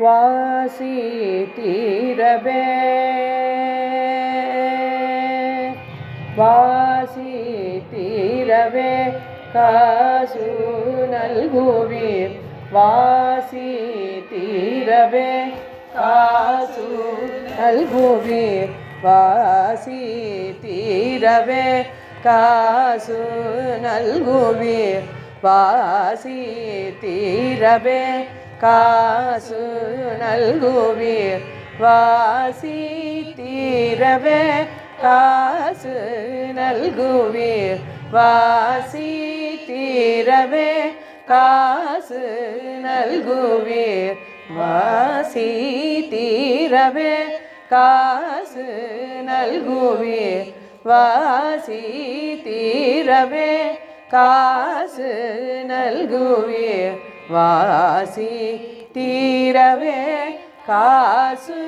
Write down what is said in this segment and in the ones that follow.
வாசி தீரவே வாசி தீரவே காசு நல்குவீர் வாசி தீரவே காசு நல்குவீர் வாசி தீரவே காசு நல்குவீர் வாசி தீரவே காசு நல்குவீர் வாசி தீரவே காசு நல்குவீர் வாசி தீரவே காசு நல்குவீர் வாசி தீரவே காசு நல்குவீர் வாசி தீரவே காசு நல்குவீர் வாசி தீரவே காசு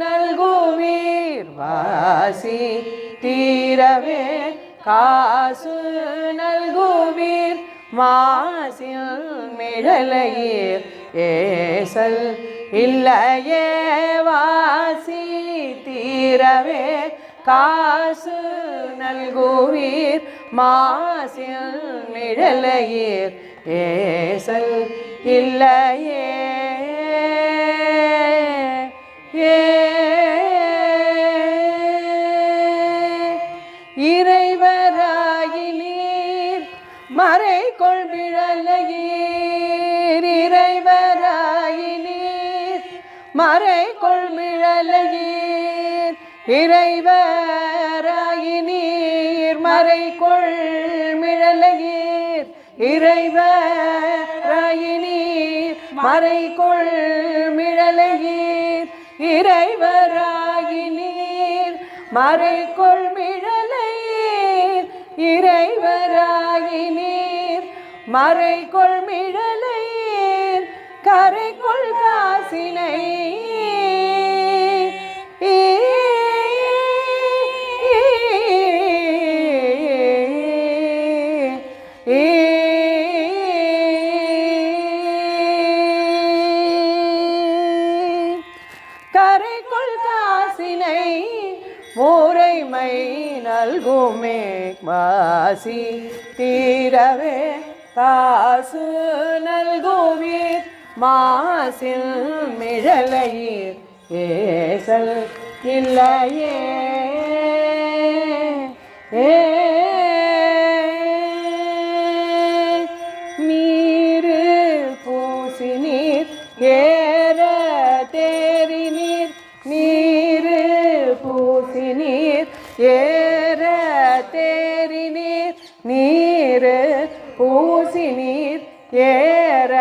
நல்குவீர் வாசி தீரவே காசு நல்குவீர் மாசில் மிழலையீர் ஏசல் இல்லையே வாசி தீரவே காசு நல்குவீர் மாசில் மிழலையீர் ஏசல் இல்லையே இறைவராயினீர் மறைகொள் மிழலையீர் இறைவராயினீர் மறைகொள் மிழலையீர் இறைவராயினீர் மறைகொள் மிழலையீர் இறைவராயினீர் மறைகொள் மிழலையீர் இறைவராயினீர் மறைகொள் மிழலையீர் இறைவராயினீர் மறைகொள் மிழலையீர் கரைகொள் காசினை கரைகொள் காசினை மூரைமை நல்குமே வாசி தீரவே காசு நல்குவீர் மாசில் மிழலையீர் ஏசல் இல்லையே நீரு பூசினீர் ஏற தேறினீர் நீரு பூசினீர் ஏற தேறினீர் நீரு பூசினீர் ஏற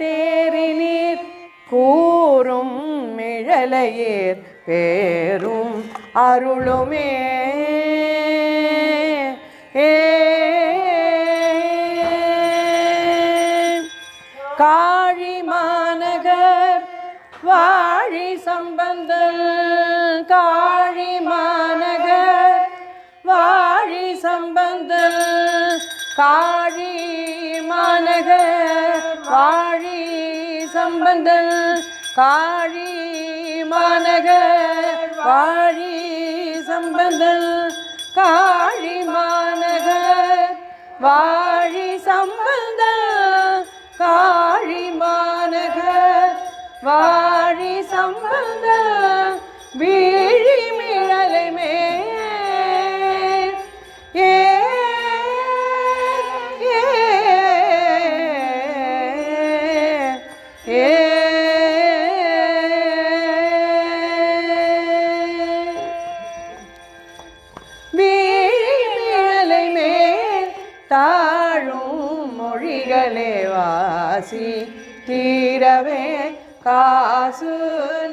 தேறினீர் கூறும் மிழலையீர் பேரும் அருளுமே காழி மாநகர் வாழி சம்பந்தல் காழி மாநகர் வாழி சம்பந்தல் காழி மாநகர் வாழி சம்பந்தல் காழி மாநகர் வாழி சம்பந்தல் காழி மாநகர் வாழி சம்பந்தல் காழி மாநகர் வாழி சம்பந்தல் வீழி மிழலை மேல் வீழிமிழலை மேல் தாழும் மொழிகளே வாசி தீரவே காசு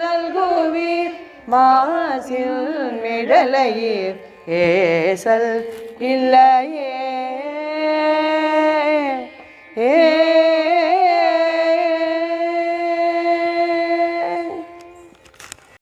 நல்குவீர் மாசில் மிழலையீர் ஏசல் இல்லையே